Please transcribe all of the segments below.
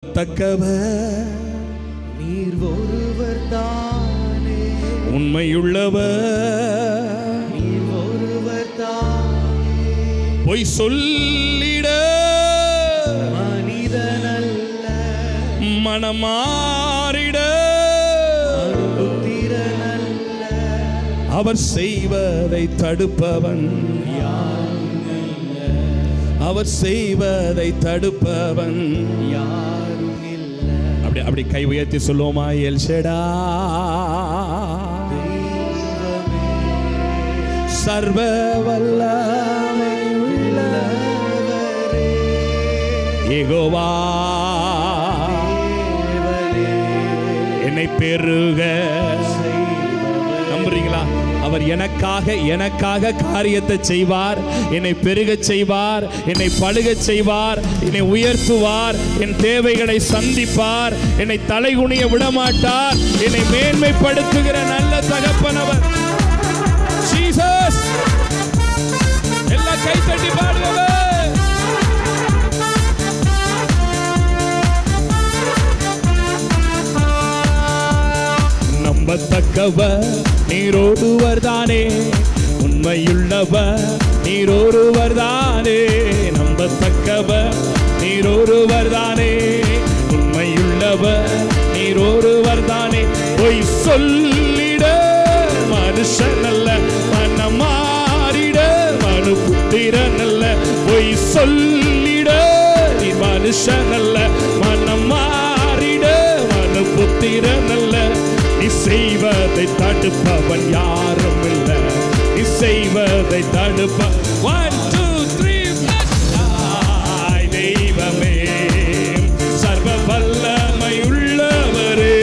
தக்கவர் நீர் ஒருவர் தானே, உண்மையுள்ளவர் நீர் ஒருவர் தானே. பொய் சொல்லிட மனிதனல்ல, மனமாறிட புத்திரனல்ல, அவர் செய்வதை தடுப்பவன் யாரும் இல்ல, அவர் செய்வதை தடுப்பவன் யாரும் இல்ல. அப்படி அப்படி கை உயர்த்தி சொல்லுவோமா? எல் ஷடாய் தெய்வமே, சர்வ வல்லமை உள்ளவரே, யெகோவா தேவனே, என்னை பெருக செய்பவர். நம்புறீங்களா? அவர் எனக்காக காரியத்தை செய்வார், என்னை பெருகச் செய்வார், என்னை பழுகச் செய்வார், என்னை உயர்த்துவார், என் தேவைகளை சந்திப்பார், என்னை தலைகுனிய விடமாட்டார், என்னை மேன்மைப்படுத்துகிற நல்ல தகப்பனவர் ஜீசஸ். எல்லாம் கைத்தட்டி பாடுவர். நம்பத்தக்கவர் நீரோடுவர் தானே, உண்மையுள்ளவர் நீரோடுவர் தானே. நம்பத்தக்கவர் நீரோடுவர் தானே, உண்மையுள்ளவர் நீரோடுவர் தானே. பொய் சொல்லிட மனுஷன் அல்ல, மனமாறிட மனு புத்திரன் அல்ல. பொய் சொல்லிட நீ மனுஷன் அல்ல, மனமாறிட மனு புத்திரன் அல்ல. நீ செய்வதை தடுப்பவன் யாரும் இல்லை, நீ செய்வதை தடுப்ப 1 2 3 தெய்வமே, சர்வ வல்லமை உள்ளவரே,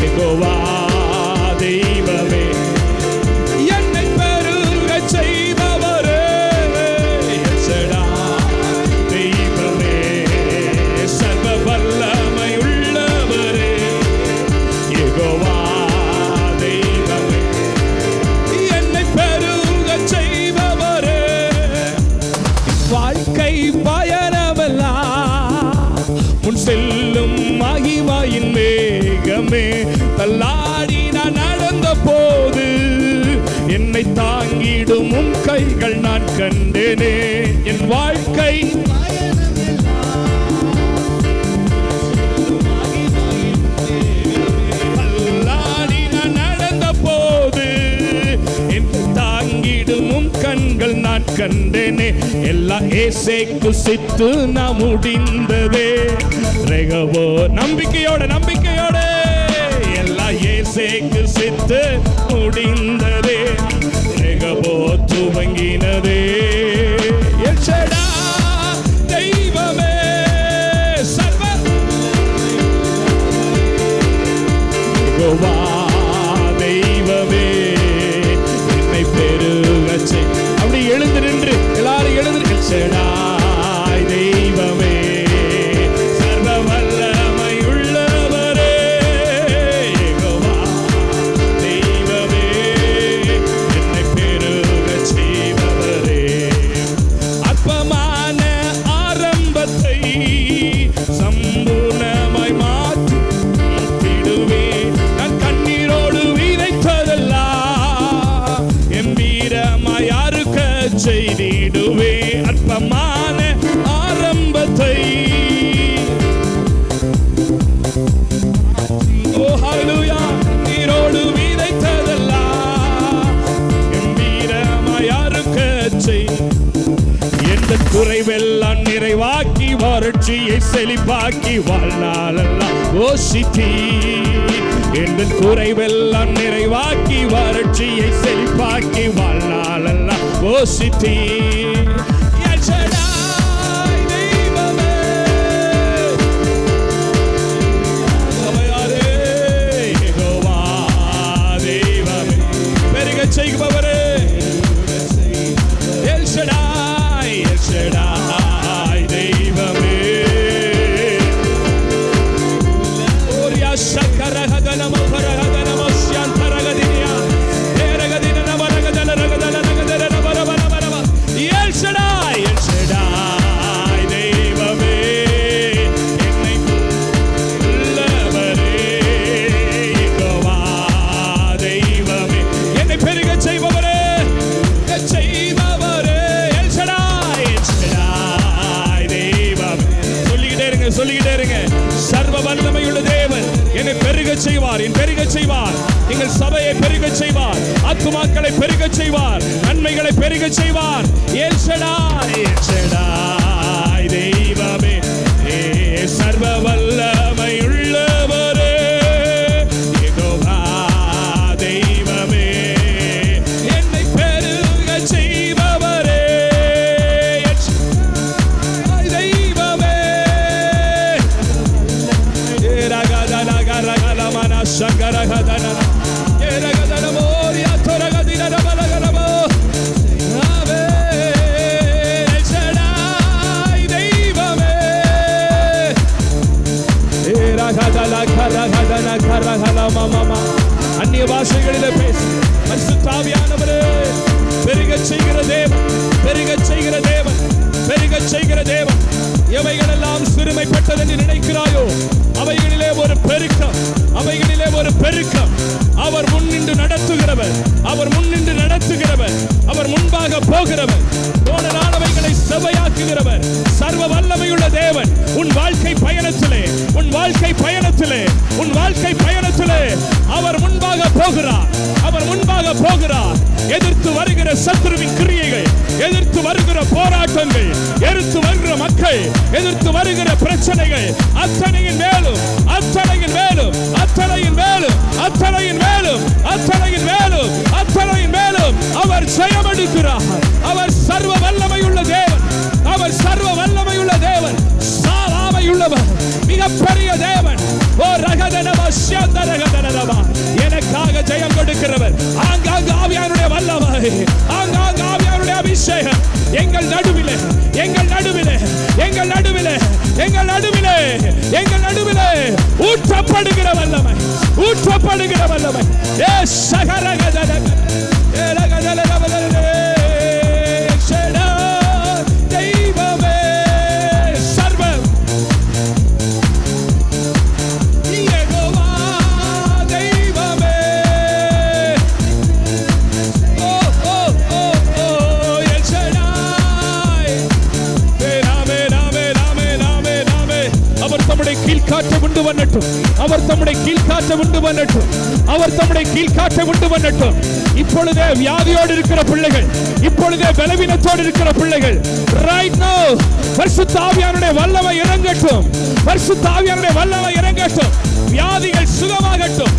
யெகோவா தெய்வமே, என்னை பெருக செய்பவரே, எல் ஷடாய் தெய்வமே, சர்வ வல்லமை உள்ளவரே, யெகோவா தெய்வமே, என்னை பெருக செய்பவரே. வாழ்க்கை பயணமெல்லாம் முன் செல்லும் மகிமையின் மேகமே, தள்ளாடி நான் நடந்த போது என்னை தாங்கிடும் உன் கைகள் நான் கண்டேனே. என் வாழ்க்கை தள்ளாடி நான் நடந்த போது என்னை தாங்கிடும் உன் கண்கள் நான் கண்டேனே. எல்லா ஏசேக்கு சித்து நான் முடிந்ததே. ரெகவோ நம்பிக்கையோட எல்லா ஏசேக்கு சித்து முடிந்ததே. ரெகவோ துவங்கினதே. எல் ஷடாய் தெய்வமே, சர்வ யெகோவா தெய்வமே, என்னை பெருகச் செய். அப்படி எழுந்து நின்று எல்லாரும் எழுந்து. எல் ஷடாய் தெய்வமே, சர்வ வல்லமை உள்ளவரே, யெகோவா தெய்வமே, என்னை பெருகச் செய்பவரே. அற்பமான ஆரம்பத்தை சம்பூர்ணமாய் மாற்றிடுவே. நான் கண்ணீரோடு விதைத்ததெல்லாம் எம்பீரமாய் அறுக்க செய்திடுவே. அற்பமான ஆரம்பத்தை ஓ ஹல்லேலூயா, நீரோடு விதைத்ததெல்லாம் எம்பீரமாய் அறுக்க செய். எந்த குறைவெல்லாம் நிறைவாக்கி வறட்சியை செழிப்பாக்கி வாழ்நாளெல்லாம் ஓசித்தி. எந்த குறைவெல்லாம் நிறைவாக்கி வறட்சியை செழிப்பாக்கி வாழ்நாளெல்லாம் ஓசித்தி. எல் ஷடாய் தெய்வமே, சபையாரே, யெகோவா தெய்வமே, பெருகச் செய்பவரே, எல் ஷடாய் தெய்வமே. ஓரியா சக்கரஹதனம பரஹதனம ஷ்யந்தரகதினியா ஏரகதின நவரகதன ரகதன ரகதன நவரவனவரவ. எல் இருங்க, சொல்லிக்கிட்டே இருங்க. சர்வ வல்லமையுள்ள தேவன் என்னை பெருகச் செய்வார், என் பெருகச் செய்வார். எங்கள் சபையை பெருகச் செய்வார், ஆத்துமாக்களை பெருகச் செய்வார், நன்மைகளை பெருகச் செய்வார். எல் ஷடாய், எல் ஷடாய் தெய்வமே, சர்வ வல்லமையுள்ளவரே, யெகோவா தெய்வமே, என்னை பெருகச் செய்பவரே, எல் ஷடாய் தெய்வமே. ஏரகதன கரகலமன சங்கரகதன ஏரகதன மோரியா தொரகதின ரபலகலமோ ஆவே எல் ஷடாய் தெய்வமே. ஏரகதல கரகதன கரகலமமம அந்நிய பாஷைகளிலே பேசு. பரிசுத்த ஆவியானவரே, பெருகச் செய்கிற தேவன், பெருகச் செய்கிற தேவன், பெருகச் செய்கிற தேவன். எவைகளெல்லாம் சிறுமைப்பட்டது என்று நினைக்கிறாயோ அவைகளிலே ஒரு பெருக்கம், அவைகளிலே ஒரு பெருக்கம். அவர் முன்னின்று நடத்துகிறவர், அவர் முன்னின்று நடத்துகிறவர், அவர் முன்பாக போகிறவர், தோணலானவைகளை செவையாக்குகிறவர். சர்வ வல்லமையுள்ள தேவன் உன் வாழ்க்கை பயணத்திலே, உன் வாழ்க்கை பயணத்திலே, உன் வாழ்க்கை பயணத்திலே அவர் முன்பாக போகிறார், அவர் முன்பாக போகிறார். எதிர்த்து வருகிற சத்துருவின் கிரியைகள், எதிர்த்து வருகிற போராட்டங்கள், எதிர்த்து வருகிற மக்கள், எதிர்த்து வருகிற பிரச்சனைகள் அத்தனையின் மேலும், அத்தனையின் மேலும், அத்தனையின் மேலும், அத்தனையின் மேலும், அத்தனையின் மேலும், அத்தனையின் மேலும் அவர் ஜெயமெடுக்கிறார். அவர் சர்வ வல்லமையுள்ள தேவன், அவர் சர்வ வல்லமையுள்ள தேவன், சாவாமையுள்ளவர், மிகப்பெரிய தேவன். ஓ ரகதனமா ஷந்தரகதனமா, எனக்காக ஜெயம் கொடுக்கிறவர். ஆங்காங்க ஆவியானுடைய வல்லமை, ஆங்காங்க ஆவியானுடைய அபிஷேகம் எங்கள் நடுவிலே, எங்கள் நடுவிலே, எங்கள் நடுவிலே, எங்கள் நடுவிலே, எங்கள் நடுவிலே ஊற்றப்படுகிற வல்லமை, ஊற்றப்படுகிற வல்லமை. ஏ சகரகதன ஏரகதனரவதனே ஷடா தெய்வமே, சர்வ யெகோவா தெய்வமே. ஓ ஓ ஓ ஓ எல் ஷடாய் நாமே நாமே நாமே நாமே நாமே. அவர் தம்முடைய கீழ்காற்றை உண்டு பண்ணட்டும், அவர் தம்முடைய கீழ்காற்றை உண்டு பண்ணட்டும், அவர் தம்முடைய கீழ்காற்றை உண்டு பண்ணட்டும். இப்பொழுதே வியாதியோடு இருக்கிற பிள்ளைகள், இப்பொழுதே பலவீனத்தோடு இருக்கிற பிள்ளைகள், ரைட் நவ பரிசுத்த ஆவியானுடைய வல்லமை இறங்கட்டும், பரிசுத்த ஆவியானுடைய வல்லமை இறங்கட்டும். வியாதிகள் சுகமாகட்டும்,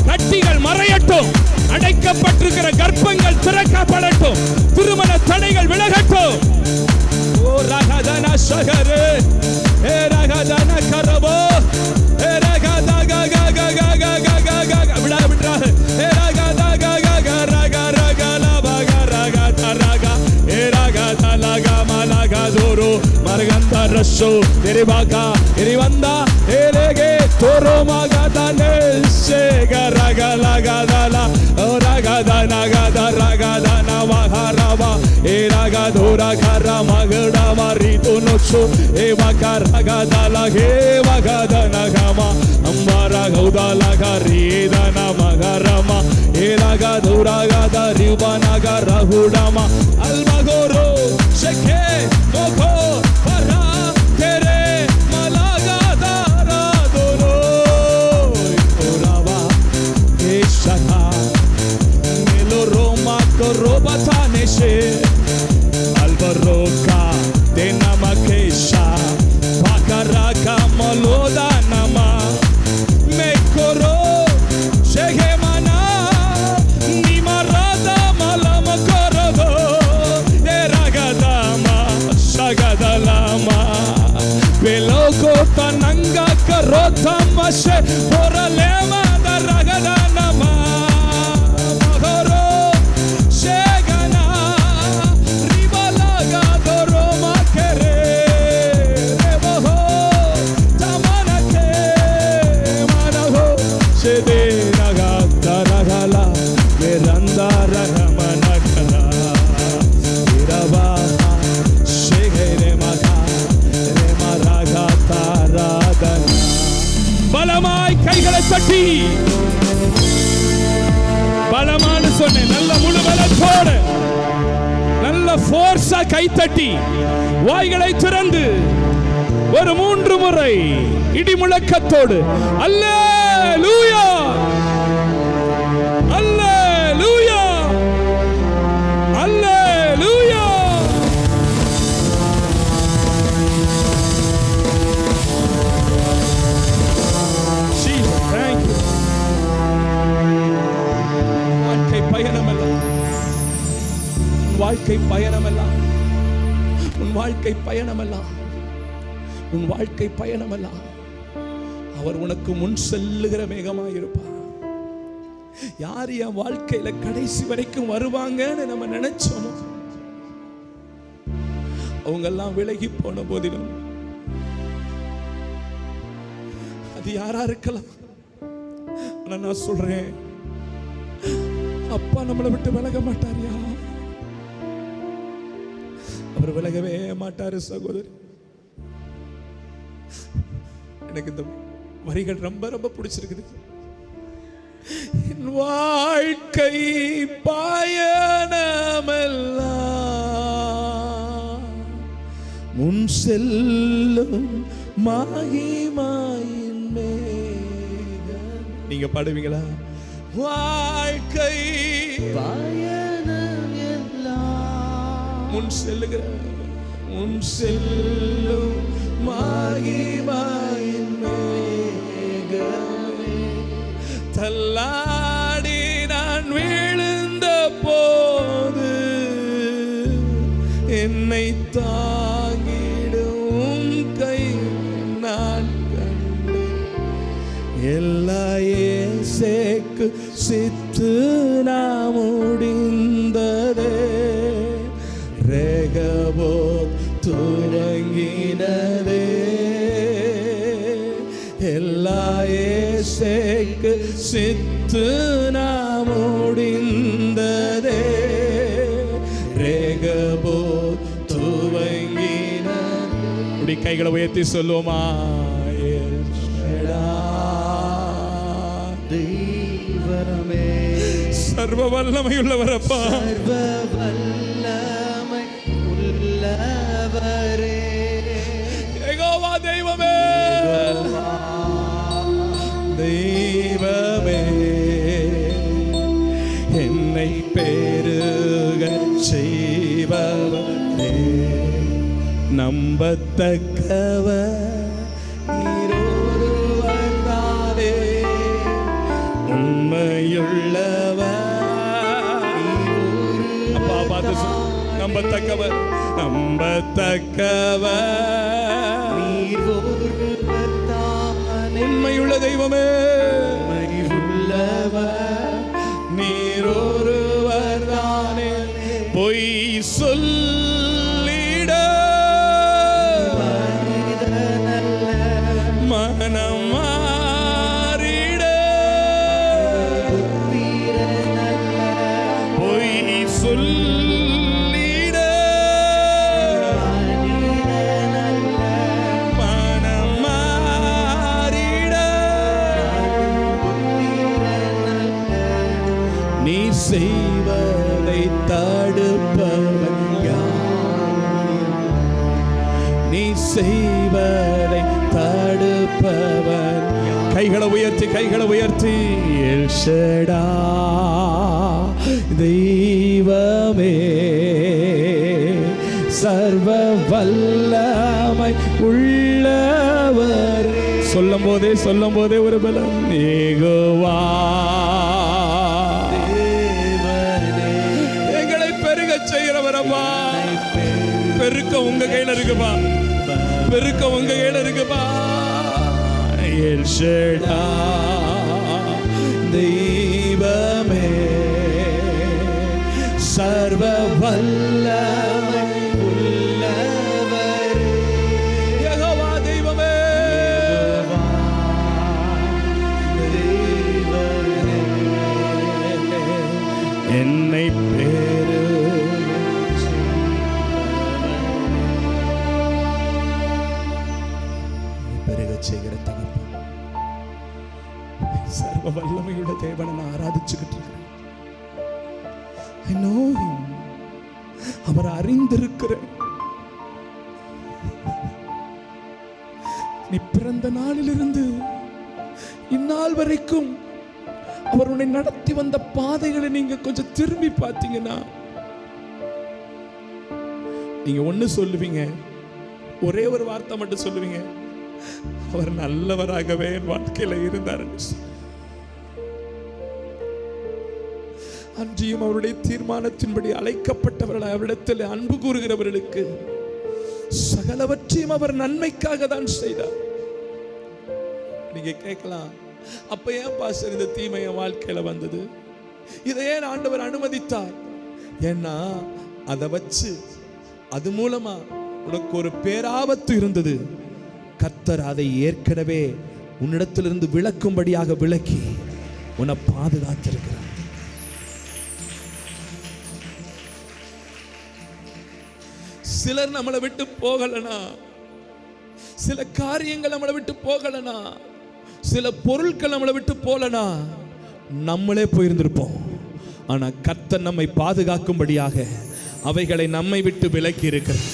கட்டிகள் மறையட்டும், அடைக்கப்பட்டிருக்கிற கர்ப்பங்கள் திறக்கப்படட்டும், திருமண தடைகள் விலகட்டும். ஓ ரகதன சகரே ஏ ரகதன கரபோ ஏ ரகத க க க க க க க க விடா விடா ஏ ரகத க க க ரக ரக லப க ரக தரக ஏ ரகத லக மலக ஜோரோ மர்கந்த ரஷோ தெரிபாகா எரிவந்தா ஏலேகே தோரோ மகதனே சேக ரக லக தல ஓ ரகத நகத ரகத நவஹரவா ஏ ரகத ரகர மகட மரிது நொச்சு ஏ வகர ரகத லகே வகத நகமா அம்பர கௌதல கரீதன மகரமா ஏ ரகத ரகத ரிவனக ரகுடமா அல்மகோரோ ஷெகே கோகோ பரா தெரே மலகத ராதோரோ ஓரவா ஏஷகா மெலோரோமா கோரோபதா நெஷே அல்பரோகா denamakeisha pakaraka maloda nama mekoro shegemana nimarada malama korado eragadama shagadalama beloko tananga karota mashe poralema daragadana magoro shegana ribalaga doroma kere reboho tamanake manaho shede naga taragala veranda rahamanakala irava shegere maga remaraga taradana பலமாய் கைகளை தட்டி பலமானு சொன்னேன். நல்ல முழு பலத்தோடு நல்ல ஃபோர்ஸா கை தட்டி வாய்களை திறந்து ஒரு 3 முறை இடி முழக்கத்தோடு அல்லேலூயா அல்லேலூயா அல்லேலூயா. Jesus, thank you. வாழ்க்கை பயணமெல்லாம் வாழ்க்கை பயணமெல்லாம் உன் வாழ்க்கை பயணமெல்லாம் உன் வாழ்க்கை பயணமெல்லாம் அவர் உனக்கு முன் செல்லுகிற மேகமாயிருப்பார். யார் என் வாழ்க்கையில கடைசி வரைக்கும் வருவாங்கன்னு நம்ம நினைச்சோமோ அவங்க எல்லாம் விலகி போன போதிலும் அது யாரா இருக்கலாம். ஆனா நான் சொல்றேன், அப்பா நம்மளை விட்டு விலக மாட்டாரியா? அவர் விலகவே மாட்டாரு சகோதரி. எனக்கு இந்த வரிகள் ரொம்ப ரொம்ப பிடிச்சிருக்குது. என் வாழ்க்கை பயணமெல்லாம் முன் செல்லும் மகிமையின் மேகம். நீங்க பாடுவீங்களா? வாழ்க்கை பயணம் எல்லாம் முன் செல்லுகிற முன் செல்லும் மகிமையின் மேகமே. தள்ளாடி நான் விழுந்த போது என்னை தாங்கிடும் கை நான் கண்டு எல்லா இயேசுக்கு சித்து நாம் முடிந்ததே. ரேகபோ துவங்கினதே எல்லா இயேசுக்கு சித்து நாம் முடிந்ததே. ரேகபோ துவங்கின. இப்படி கைகளை உயர்த்தி சொல்லுவோமா? தெய்வமே சர்வ வல்லமை உள்ளவரப்பா, சர்வ வல்லமை உள்ளவரே, யெகோவா தெய்வமே, தெய்வமே என்னை பெருக செய்பவரே, நம்பத்தக்கவர் நீரொருவர் தானே, உண்மையுள்ளவர். அப்பா பார்த்து நம்பத்தக்கவர், நம்பத்தக்கவர் நீர் ஒருவர் தானே, உண்மையுள்ள தெய்வமே, உள்ளவர் நீர் ஒருவர் தானே. பொய் சொல்லிட மனம் மாறிட, பொய் சொல்லிட மனம் மாறிட, நீ செய்வதை தடுப்பவன் யார்? நீ செய்வதை தடுப்பவன். கைகளை உயர்த்தி கைகளை உயர்த்தி எல் ஷடா தெய்வமே, சர்வ வல்லமை உள்ளவர். சொல்லும் போதே ஒரு பலம். யெகோவா எங்களை பெருக செய்கிறவரப்பா. பெருக்க உங்க கையில இருக்குப்பா, பெருக்க உங்க கையில இருக்குப்பா. எல் ஷடா தெய்வமே, சர்வ வல்லமை உள்ளவர். யெகோவா தெய்வமே, என்னை பெருக செய்கிற தகப்பன், சர்வ வல்லமையுள்ள தேவனை நான் ஆராதிச்சுக்கிட்டு இருக்கிறேன். I know him. அவர் அறிந்திருக்கிறேன். நீ பிறந்த நாளிலிருந்து இந்நாள் வரைக்கும் அவர் உன்னை நடத்தி வந்த பாதைகளை நீங்க கொஞ்சம் திரும்பி பார்த்தீங்கன்னா நீங்க ஒண்ணு சொல்லுவீங்க, ஒரே ஒரு வார்த்தை மட்டும் சொல்லுவீங்க, அவர் நல்லவராகவே என் வாழ்க்கையில இருந்தார். அன்றியும் அவருடைய தீர்மானத்தின்படி அழைக்கப்பட்டவர்கள் அவரிடத்தில் அன்பு கூறுகிறவர்களுக்கு சகலவற்றையும் அவர் நன்மைக்காக தான் செய்தார். நீங்க கேட்கலாம், அப்ப ஏன் பாஸ்டர் இந்த தீமை என் வாழ்க்கையில வந்தது, இதை ஏன் ஆண்டவர் அனுமதித்தார்? ஏன்னா அதை வச்சு அது மூலமா உனக்கு ஒரு பேராபத்து இருந்தது. கர்த்தர் அதை ஏற்கனவே உன்னிடத்திலிருந்து விளக்கும்படியாக விளக்கி உன்னை பாதுகாத்திருக்கிறார். சிலர் நம்மளை விட்டு போகலனா, சில காரியங்கள் நம்மளை விட்டு போகலனா, சில பொருட்கள் நம்மளை விட்டு போலனா நம்மளே போயிருந்திருப்போம். ஆனா கர்த்தர் நம்மை பாதுகாக்கும்படியாக அவைகளை நம்மை விட்டு விலக்கி இருக்கிறார்.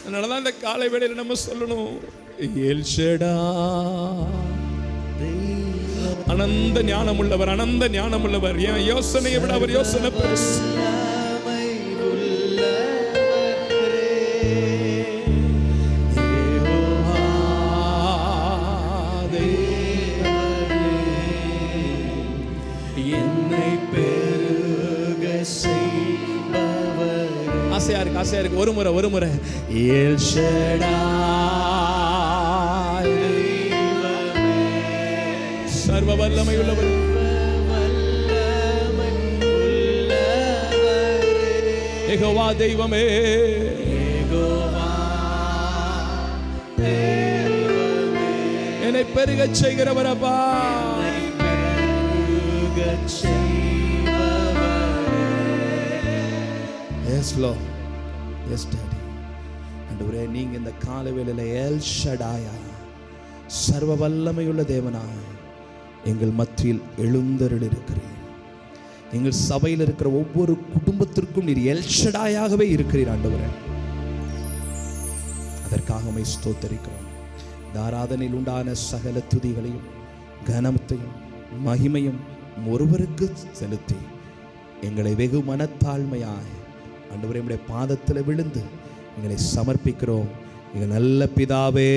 அதனாலதான் இந்த காலை வேளையில நம்ம சொல்லணும், எல் ஷடாய், அனந்த ஞானம் உள்ளவர், அனந்த ஞானம் உள்ளவர். என் யோசனையை விட அவர் யோசனை பெருசு. ஆசையா இருக்கு ஒரு முறை எல் ஷடாய், சர்வ வல்லமை உள்ளவர், யெகோவா தெய்வமே, என்னை பெருகச் செய்கிறவர் அப்பா, எஸ் லார்ட், எஸ் டாடி. ஆண்டவரே, நீங்க இந்த காலை வேளையில எல் ஷடாயா, சர்வ வல்லமையுள்ள தேவனாய் எங்கள் மத்தியில் எழுந்தருள் இருக்கிறீர். எங்கள் சபையில் இருக்கிற ஒவ்வொரு குடும்பத்திற்கும் நீர் எல் ஷடாயாகவே இருக்கிறீர் ஆண்டவரே. அதற்காக உம்மை ஸ்தோத்திரிக்கிறோம். இந்த ஆராதனையில் உண்டான சகல துதிகளையும் கனத்தையும் மகிமையும் ஒருவருக்கு செலுத்தி எங்களை வெகு மனத்தாழ்மையாய் ஆண்டவரே உம்முடைய பாதத்தில் விழுந்து எங்களை சமர்ப்பிக்கிறோம். எங்கள் நல்ல பிதாவே.